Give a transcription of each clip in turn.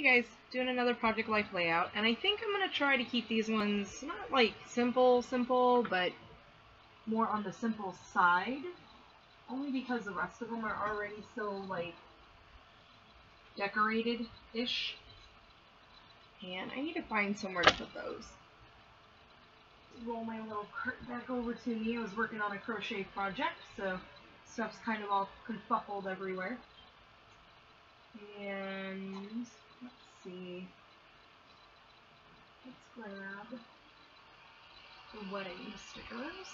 Hey guys, doing another Project Life layout, and I think I'm going to try to keep these ones not like simple, but more on the simple side, only because the rest of them are already so like decorated-ish, and I need to find somewhere to put those. Roll my little cart back over to me. I was working on a crochet project, so stuff's kind of all confuffled everywhere. And let's see. Let's grab the wedding stickers.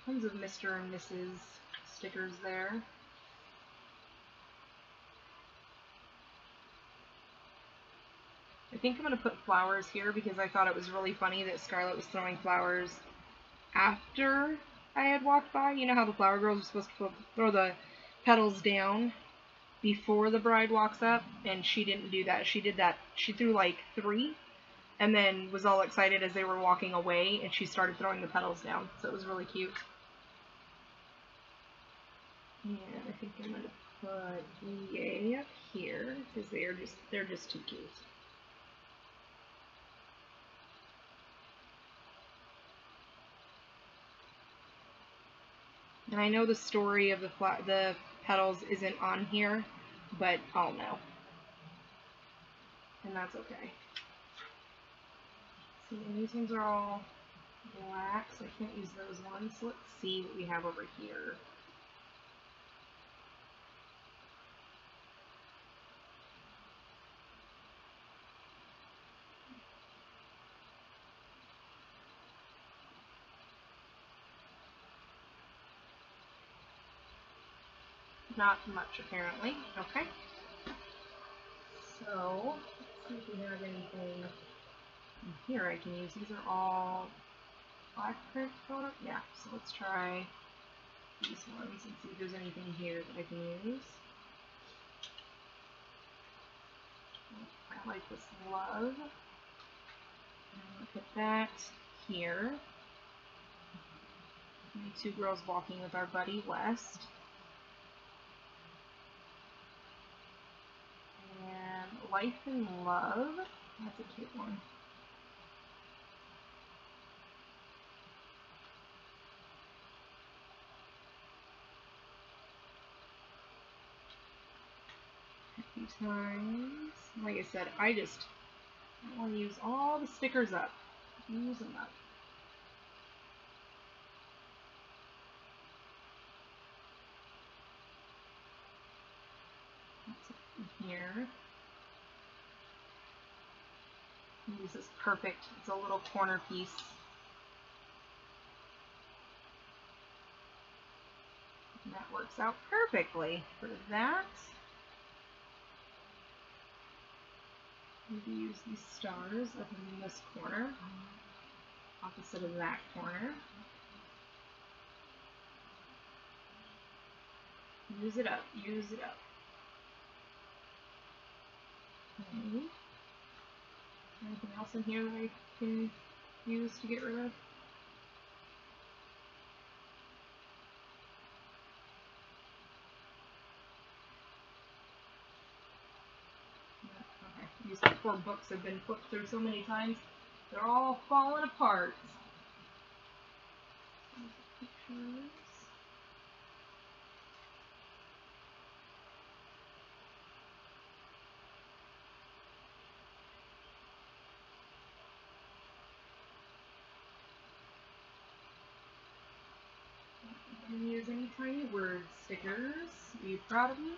Tons of Mr. and Mrs. stickers there. I think I'm going to put flowers here because I thought it was really funny that Scarlett was throwing flowers after I had walked by. You know how the flower girls are supposed to throw the petals down before the bride walks up, and she didn't do that. She did that. She threw like 3 and then was all excited as they were walking away, and she started throwing the petals down. So it was really cute. And I think I'm going to put EA up here because they're just too cute. And I know the story of the petals isn't on here, but I'll know. And that's okay. See, and these ones are all black, so I can't use those ones. So let's see what we have over here. Not much, apparently. Okay. So, let's see if we have anything in here I can use. These are all black print photo. Yeah, so let's try these ones and see if there's anything here that I can use. I like this love. I'm going to put that here. And 2 girls walking with our buddy West. And Life and Love. That's a cute one. A few times. Like I said, I want to use all the stickers up. Use them up. Here. This is perfect. It's a little corner piece. And that works out perfectly for that. Maybe use these stars up in this corner, opposite of that corner. Use it up. Use it up. Okay. Anything else in here that I can use to get rid of? Okay. These 4 books have been flipped through so many times, they're all falling apart. Pictures. Use any tiny word stickers. Are you proud of me?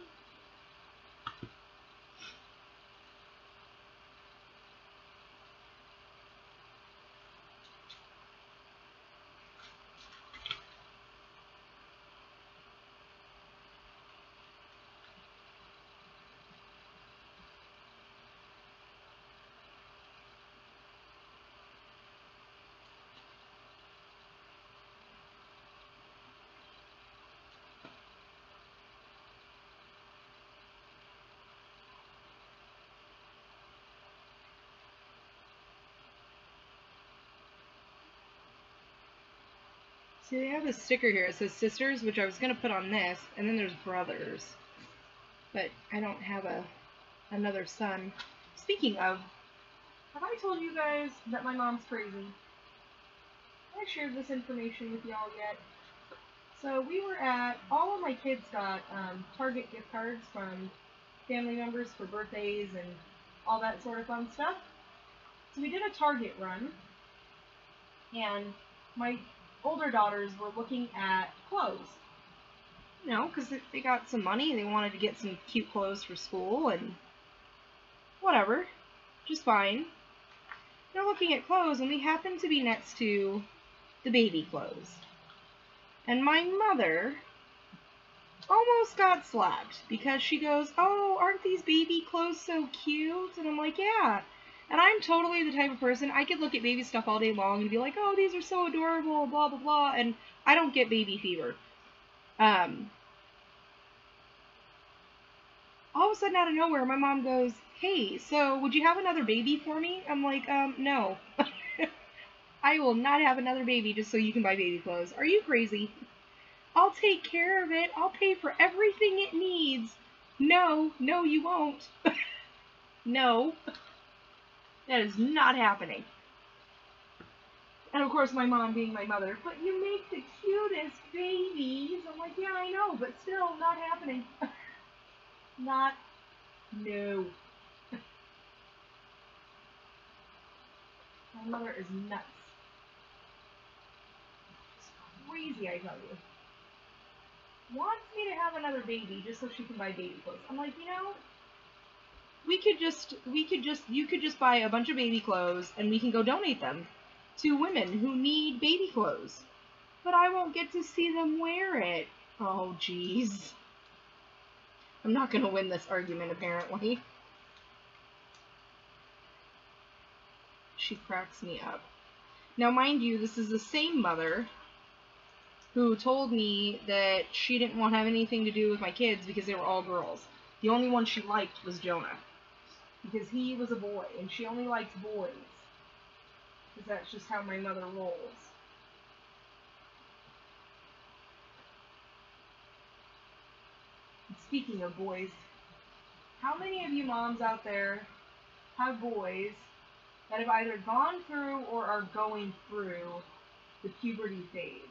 See, they have this sticker here. It says sisters, which I was going to put on this, and then there's brothers. But I don't have another son. Speaking of, have I told you guys that my mom's crazy? Have I shared this information with y'all yet? So we were all of my kids got Target gift cards from family members for birthdays and all that sort of fun stuff. So we did a Target run, and my older daughters were looking at clothes. You know, because they got some money and they wanted to get some cute clothes for school and whatever. Just fine. They're looking at clothes, and we happen to be next to the baby clothes. And my mother almost got slapped because she goes, "Oh, aren't these baby clothes so cute?" And I'm like, "Yeah." And I'm totally the type of person, I could look at baby stuff all day long and be like, "Oh, these are so adorable, blah, blah, blah." And I don't get baby fever. All of a sudden, out of nowhere, my mom goes, "Hey, so would you have another baby for me?" I'm like, no. I will not have another baby just so you can buy baby clothes. Are you crazy? I'll take care of it. I'll pay for everything it needs. No, you won't. No. That is not happening. And of course, my mom being my mother, "But you make the cutest babies." I'm like, "Yeah, I know, but still not happening." No. My mother is nuts. It's crazy, I tell you. Wants me to have another baby just so she can buy baby clothes. I'm like, you know, you could just buy a bunch of baby clothes and we can go donate them to women who need baby clothes. But I won't get to see them wear it. Oh, jeez. I'm not gonna win this argument, apparently. She cracks me up. Now, mind you, this is the same mother who told me that she didn't want to have anything to do with my kids because they were all girls. The only one she liked was Jonah, because he was a boy, and she only likes boys. Because that's just how my mother rolls. And speaking of boys, how many of you moms out there have boys that have either gone through or are going through the puberty phase?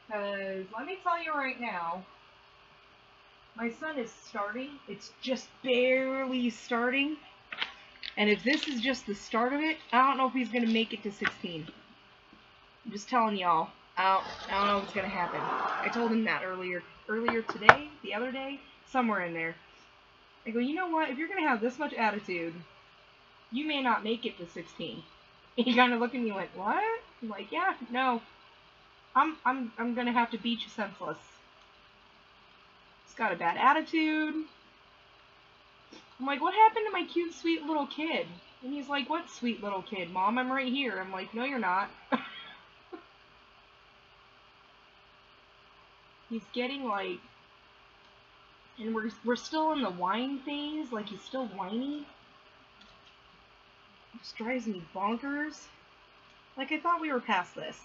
Because let me tell you right now, my son is starting. It's just barely starting. And if this is just the start of it, I don't know if he's going to make it to 16. I'm just telling y'all. I don't know what's going to happen. I told him that earlier today, the other day, somewhere in there. I go, you know what? If you're going to have this much attitude, you may not make it to 16. And he kind of looked at me like, what? I'm like, yeah, no. I'm gonna have to beat you senseless. He's got a bad attitude. I'm like, what happened to my cute, sweet little kid? And he's like, what sweet little kid, Mom? I'm right here. I'm like, no, you're not. He's getting like, and we're still in the whine phase. Like, he's still whiny. It just drives me bonkers. Like, I thought we were past this.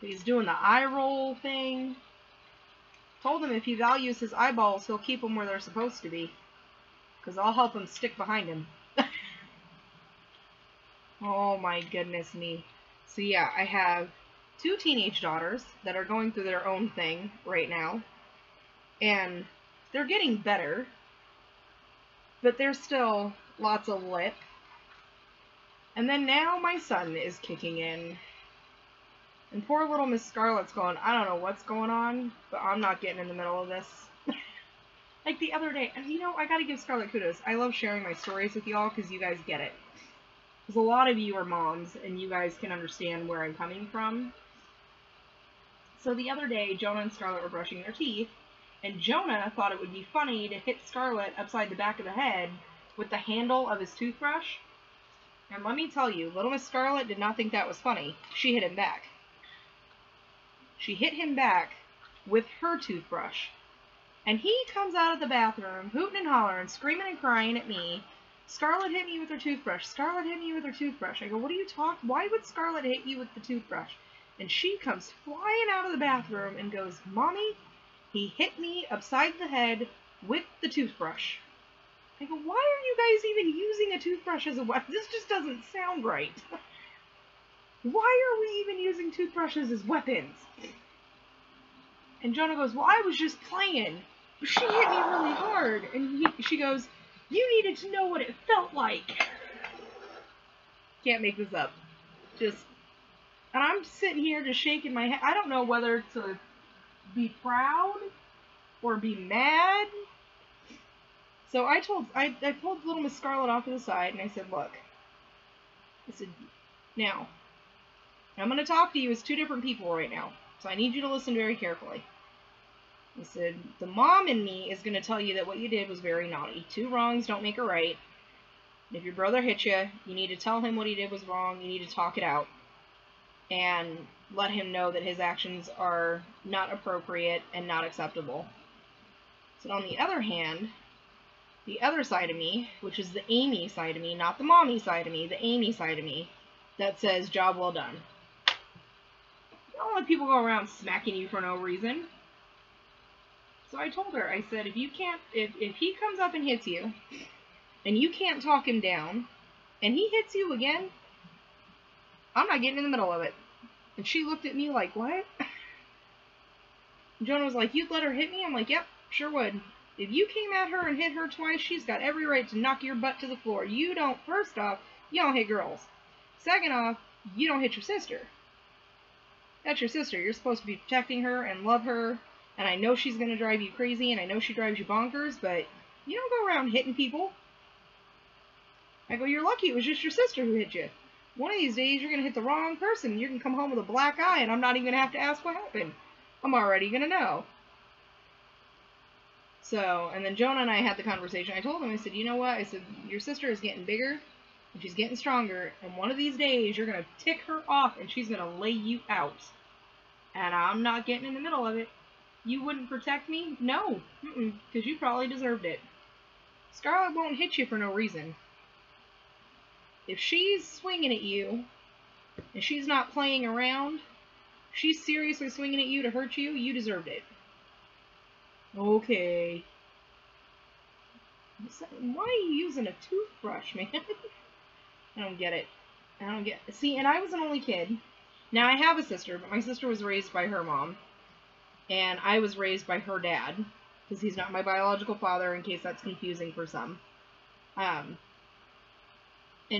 He's doing the eye roll thing. Told him if he values his eyeballs, he'll keep them where they're supposed to be. Because I'll help him stick behind him. Oh my goodness me. So yeah, I have 2 teenage daughters that are going through their own thing right now. And they're getting better. But there's still lots of lip. And then now my son is kicking in. And poor little Miss Scarlett's going, I don't know what's going on, but I'm not getting in the middle of this. Like the other day, and you know, I gotta give Scarlett kudos. I love sharing my stories with y'all because you guys get it. Because a lot of you are moms, and you guys can understand where I'm coming from. So the other day, Jonah and Scarlett were brushing their teeth, and Jonah thought it would be funny to hit Scarlett upside the back of the head with the handle of his toothbrush. And let me tell you, little Miss Scarlett did not think that was funny. She hit him back. She hit him back with her toothbrush. And he comes out of the bathroom, hooting and hollering, screaming and crying at me, Scarlett hit me with her toothbrush. Scarlett hit me with her toothbrush. I go, what are you talking? Why would Scarlett hit you with the toothbrush? And she comes flying out of the bathroom and goes, Mommy, he hit me upside the head with the toothbrush. I go, why are you guys even using a toothbrush as a weapon? This just doesn't sound right. Why are we even using toothbrushes as weapons? And Jonah goes, well, I was just playing. She hit me really hard. And she goes, you needed to know what it felt like. Can't make this up. And I'm sitting here just shaking my head. I don't know whether to be proud or be mad. So I pulled little Miss Scarlett off to the side and I said, look. I said, now, I'm going to talk to you as two different people right now. So I need you to listen very carefully. I said, the mom in me is going to tell you that what you did was very naughty. Two wrongs don't make a right. If your brother hit you, you need to tell him what he did was wrong. You need to talk it out. And let him know that his actions are not appropriate and not acceptable. So on the other hand, the other side of me, which is the Amy side of me, not the mommy side of me, the Amy side of me, that says, job well done. You don't let people go around smacking you for no reason. So I told her, I said, if he comes up and hits you, and you can't talk him down, and he hits you again, I'm not getting in the middle of it. And she looked at me like, what? Jonah was like, you'd let her hit me? I'm like, yep, sure would. If you came at her and hit her twice, she's got every right to knock your butt to the floor. First off, you don't hit girls. Second off, you don't hit your sister. That's your sister. You're supposed to be protecting her and love her. And I know she's going to drive you crazy, and I know she drives you bonkers, but you don't go around hitting people. I go, you're lucky it was just your sister who hit you. One of these days, you're going to hit the wrong person, and you're going to come home with a black eye, and I'm not even going to have to ask what happened. I'm already going to know. So, and then Jonah and I had the conversation. I told him, I said, you know what? I said, your sister is getting bigger, and she's getting stronger, and one of these days, you're going to tick her off, and she's going to lay you out. And I'm not getting in the middle of it. You wouldn't protect me? No. Because you probably deserved it. Scarlett won't hit you for no reason. If she's swinging at you, and she's not playing around, she's seriously swinging at you to hurt you, you deserved it. Okay. Why are you using a toothbrush, man? I don't get it. See, and I was an only kid. Now, I have a sister, but my sister was raised by her mom. And I was raised by her dad, because he's not my biological father, in case that's confusing for some. And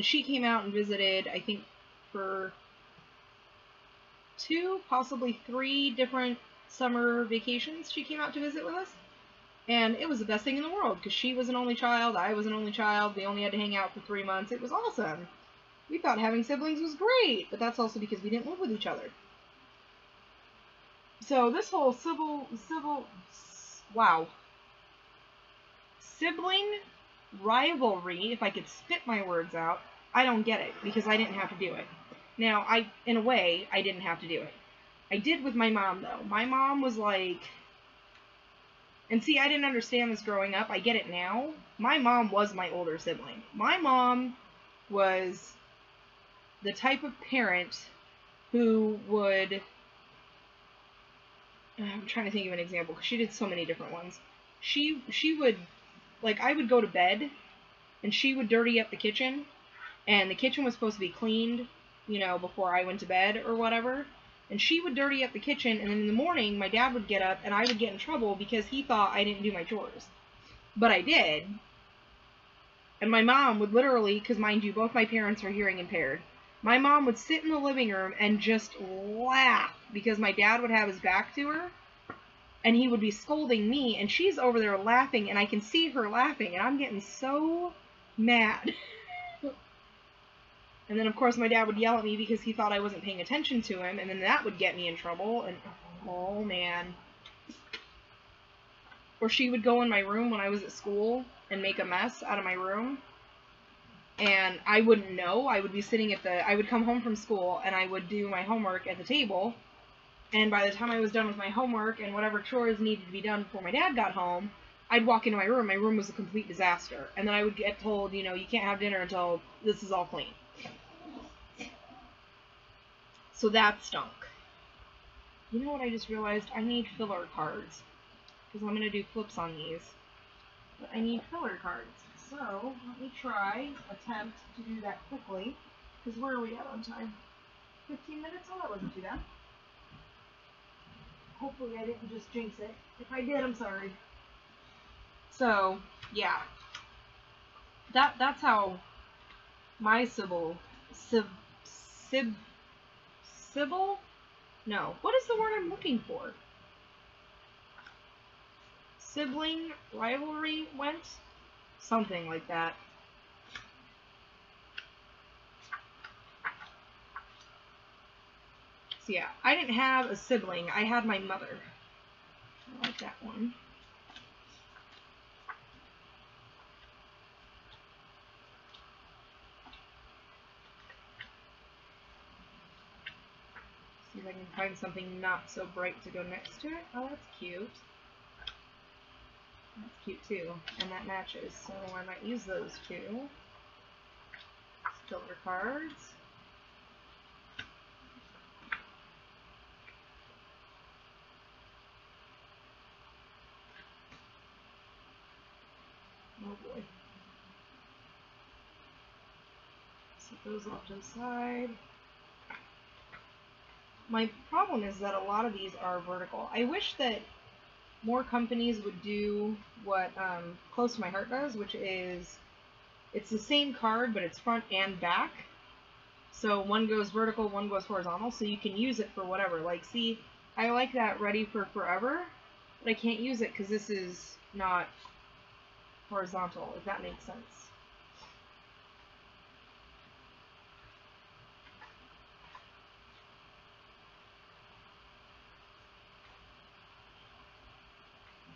she came out and visited, I think, for 2, possibly 3 different summer vacations she came out to visit with us. And it was the best thing in the world, because she was an only child, I was an only child, we only had to hang out for 3 months. It was awesome. We thought having siblings was great, but that's also because we didn't live with each other. So this whole sibling rivalry, if I could spit my words out, I don't get it, because I didn't have to do it. Now, in a way, I didn't have to do it. I did with my mom, though. My mom was like, and see, I didn't understand this growing up. I get it now. My mom was my older sibling. My mom was the type of parent who would, I'm trying to think of an example, because she did so many different ones. She would, like, I would go to bed, and she would dirty up the kitchen, and the kitchen was supposed to be cleaned, you know, before I went to bed or whatever, and she would dirty up the kitchen, and then in the morning, my dad would get up, and I would get in trouble because he thought I didn't do my chores. But I did. And my mom would literally, because mind you, both my parents are hearing impaired, my mom would sit in the living room and just laugh because my dad would have his back to her and he would be scolding me and she's over there laughing and I can see her laughing and I'm getting so mad. And then of course my dad would yell at me because he thought I wasn't paying attention to him and then that would get me in trouble and oh man. Or she would go in my room when I was at school and make a mess out of my room. And I wouldn't know. I would be sitting I would come home from school and I would do my homework at the table. And by the time I was done with my homework and whatever chores needed to be done before my dad got home, I'd walk into my room was a complete disaster, and then I would get told, you know, you can't have dinner until this is all clean. So that stunk. You know what I just realized? I need filler cards, because I'm going to do flips on these. But I need filler cards. So, let me attempt to do that quickly, because where are we at on time? 15 minutes? Oh, that wasn't too bad. Hopefully I didn't just jinx it. If I did, I'm sorry. So, yeah. That's how my Sybil? No. What is the word I'm looking for? Sibling rivalry went? Something like that. So yeah, I didn't have a sibling. I had my mother. I like that one. See if I can find something not so bright to go next to it. Oh, that's cute. That's cute too. And that matches, so I might use those two. Filler cards. Oh boy. Set those off to the side. My problem is that a lot of these are vertical. I wish that more companies would do what Close to My Heart does, which is it's the same card, but it's front and back. So one goes vertical, one goes horizontal, so you can use it for whatever. Like, see, I like that Ready for Forever, but I can't use it because this is not horizontal, if that makes sense.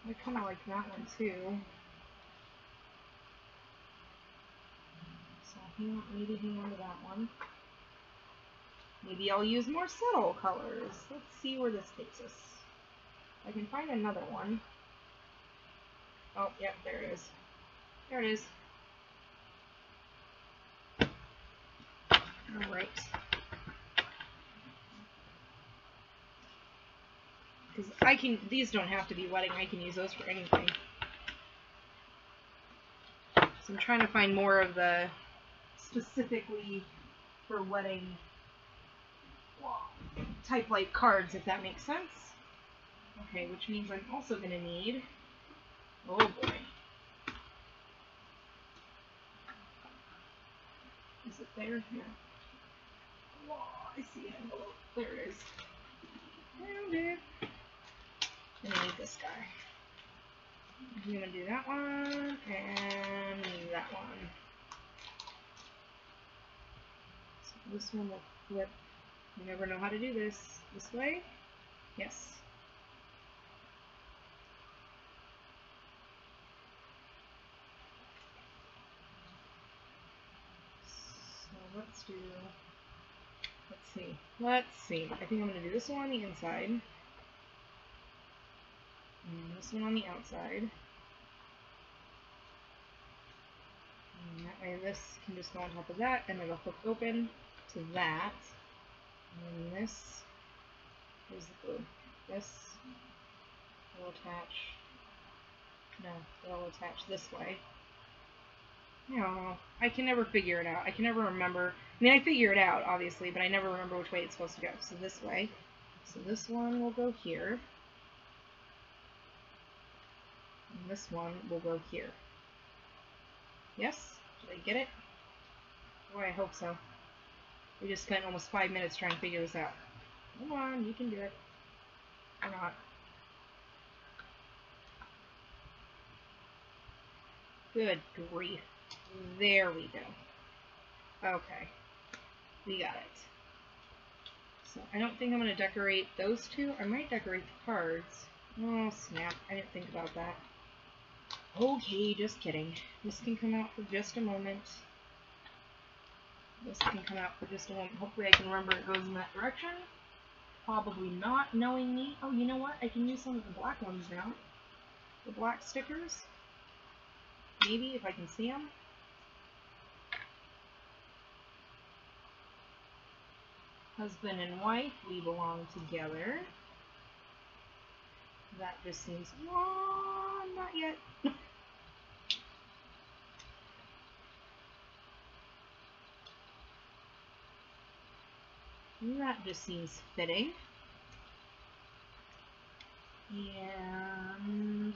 I kind of like that one too. So maybe hang on to that one. Maybe I'll use more subtle colors. Let's see where this takes us. I can find another one. Oh, yep, there it is. There it is. Alright. Because these don't have to be wedding, I can use those for anything. So I'm trying to find more of the specifically for wedding type like cards, if that makes sense. Okay, which means I'm also going to need, oh boy. Is it there? Yeah. Oh, I see it. There it is. Found it. I'm going to need this guy. I'm going to do that one and that one. So this one will flip. You never know how to do this. This way? Yes. So let's see. I think I'm going to do this one on the inside. And this one on the outside. And that way this can just go on top of that, and it'll flip open to that. And then this, here's the glue. This will attach, no, it'll attach this way. No, I can never figure it out. I can never remember. I mean, I figure it out, obviously, but I never remember which way it's supposed to go. So this way. So this one will go here. And this one will go here. Yes? Did I get it? Oh, I hope so. We just spent almost 5 minutes trying to figure this out. Come on, you can do it. Or not. Good grief. There we go. Okay. We got it. So I don't think I'm going to decorate those two. I might decorate the cards. Oh, snap. I didn't think about that. Okay, just kidding. This can come out for just a moment. This can come out for just a moment. Hopefully I can remember it goes in that direction. Probably not, knowing me. Oh, you know what? I can use some of the black ones now. the black stickers. Maybe, if I can see them. Husband and wife, we belong together. That just seems, not yet. That just seems fitting. And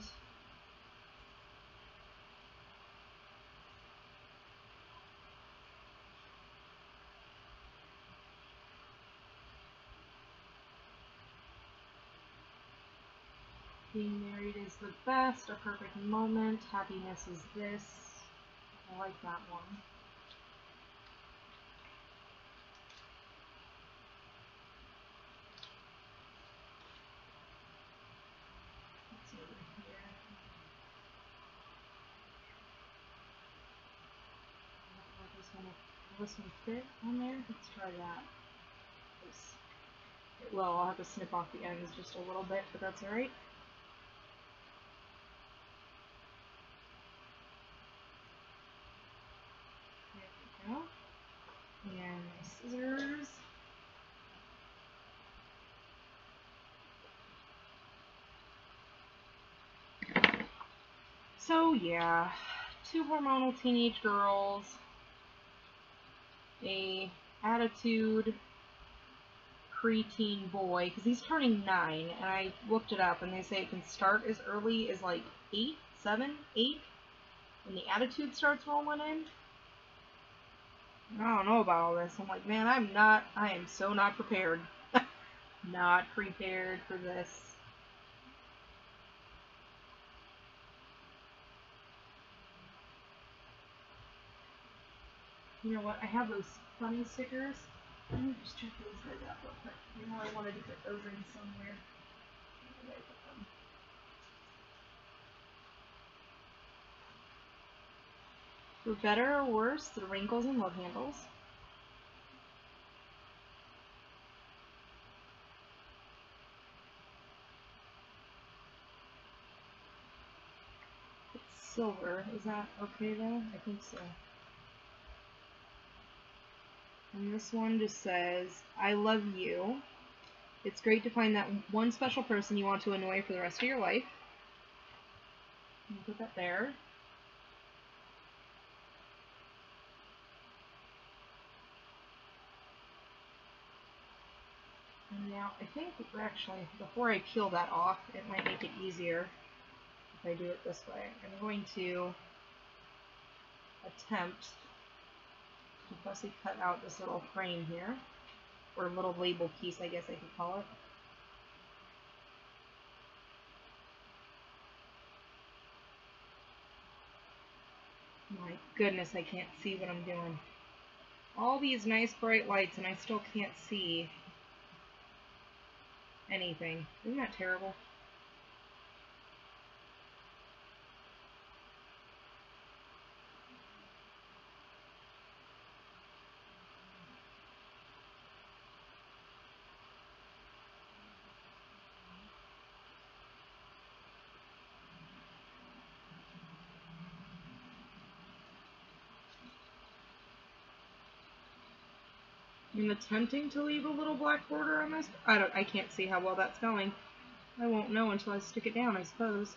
being married is the best, a perfect moment, happiness is this. I like that one. What's over here? Will this one fit on there? Let's try that. Well, I'll have to snip off the ends just a little bit, but that's alright. There we go. And my scissors. So yeah, 2 hormonal teenage girls, a attitude preteen boy, because he's turning 9, and I looked it up, and they say it can start as early as like 8, 7, 8, when the attitude starts rolling in. I don't know about all this. I'm like, man, I am so not prepared. Not prepared for this. You know what? I have those funny stickers. Let me just check those guys out real quick. You know, I wanted to put those in somewhere. Where did I put them? For better or worse, the wrinkles and love handles. It's silver. Is that okay though? I think so. And this one just says, I love you. It's great to find that one special person you want to annoy for the rest of your life. Put that there. And now I think actually, before I peel that off, it might make it easier if I do it this way. I'm going to attempt to fussy cut out this little frame here, or little label piece, I guess I could call it. My goodness, I can't see what I'm doing. All these nice bright lights and I still can't see anything. Isn't that terrible? I'm attempting to leave a little black border on this. I can't see how well that's going. I won't know until I stick it down, I suppose.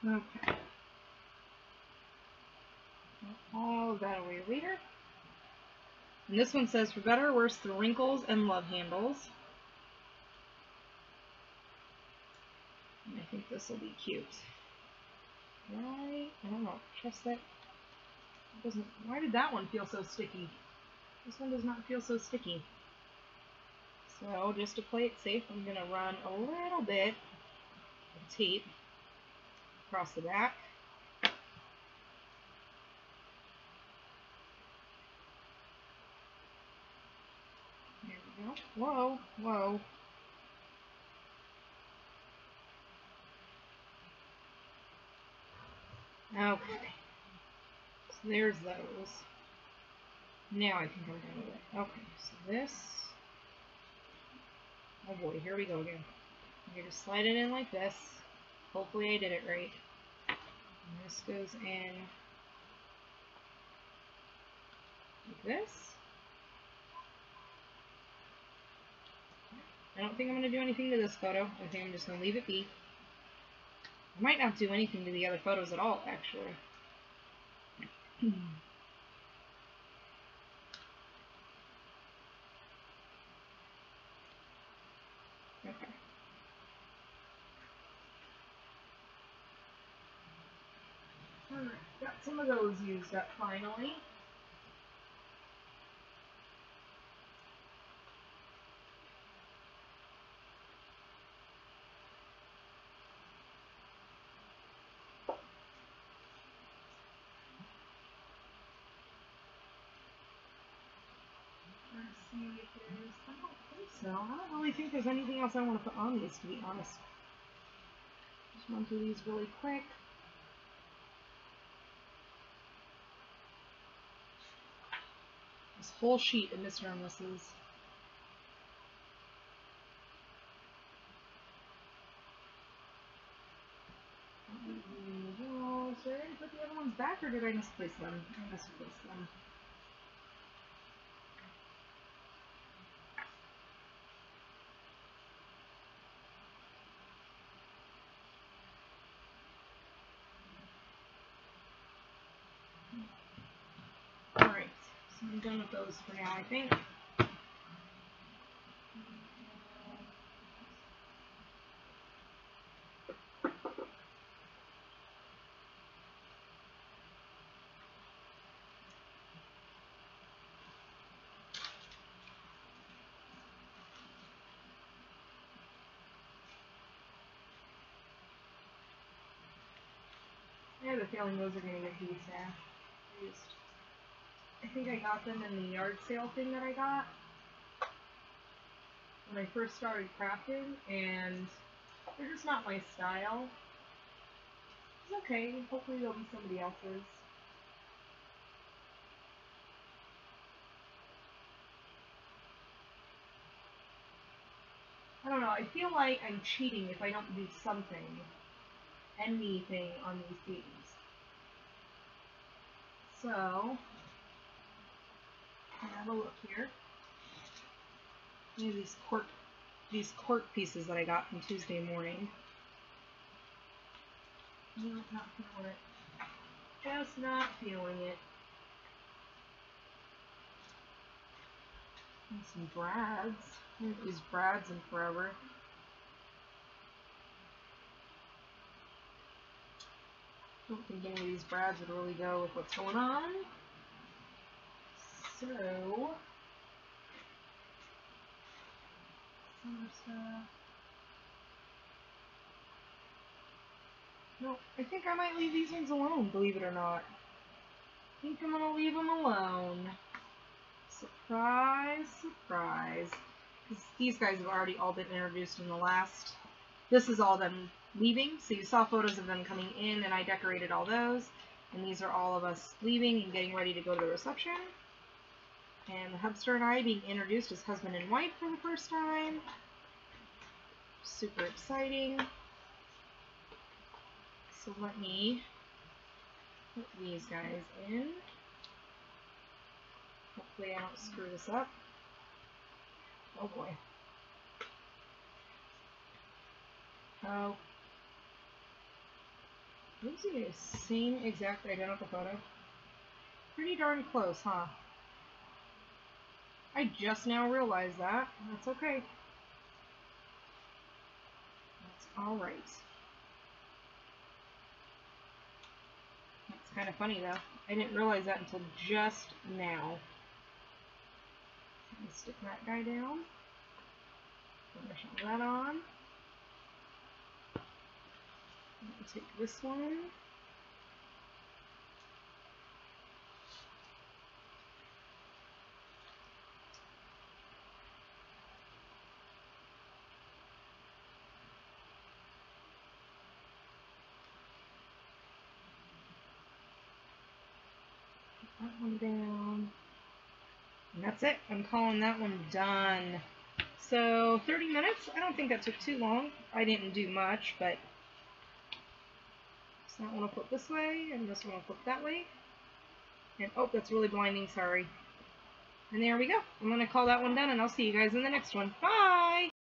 Okay. All of that away later. And this one says, for better or worse, the wrinkles and love handles. And I think this will be cute. Why? I don't know. Trust that. It doesn't. Why did that one feel so sticky? This one does not feel so sticky. So, just to play it safe, I'm going to run a little bit of tape across the back. There we Oh, whoa, whoa. Okay. So there's those. Now I can come down with it. Okay, so this... Oh boy, here we go again. I'm going to slide it in like this. Hopefully I did it right. And this goes in like this. I don't think I'm going to do anything to this photo. I think I'm just going to leave it be. I might not do anything to the other photos at all, actually. Okay. Alright, got some of those used up finally. Let's see if there's... I don't think so. I don't really think there's anything else I want to put on these, to be honest. Just run through these really quick. This whole sheet of Mr. and Mrs. Did I put the other ones back, or did I misplace them? I misplaced them. Alright, so I'm done with those for now, I think. I have a feeling those are going to get used now. I think I got them in the yard sale thing that I got when I first started crafting, and they're just not my style. It's okay, hopefully they'll be somebody else's. I don't know, I feel like I'm cheating if I don't do something, anything on these themes. So, have a look here. These cork pieces that I got from Tuesday morning. No, not feeling it. Just not feeling it. And some brads. I haven't used brads in forever. Don't think any of these brads would really go with what's going on. So, summer stuff. No, I think I might leave these ones alone, believe it or not. I think I'm gonna leave them alone. Surprise, surprise. Because these guys have already all been introduced in the last. This is all them leaving, so you saw photos of them coming in, and I decorated all those. And these are all of us leaving and getting ready to go to the reception. And the Hubster and I being introduced as husband and wife for the first time. Super exciting. So let me put these guys in. Hopefully I don't screw this up. Oh boy. Oh. Those are the same exact identical photo. Pretty darn close, huh? I just now realized that. That's okay. That's alright. That's kind of funny though. I didn't realize that until just now. Let's stick that guy down. Finish all that on. Take this one. that one down. And that's it. I'm calling that one done. So 30 minutes. I don't think that took too long. I didn't do much, but so that one will flip this way, and this one will flip that way. And oh, that's really blinding. Sorry. And there we go. I'm going to call that one done, and I'll see you guys in the next one. Bye!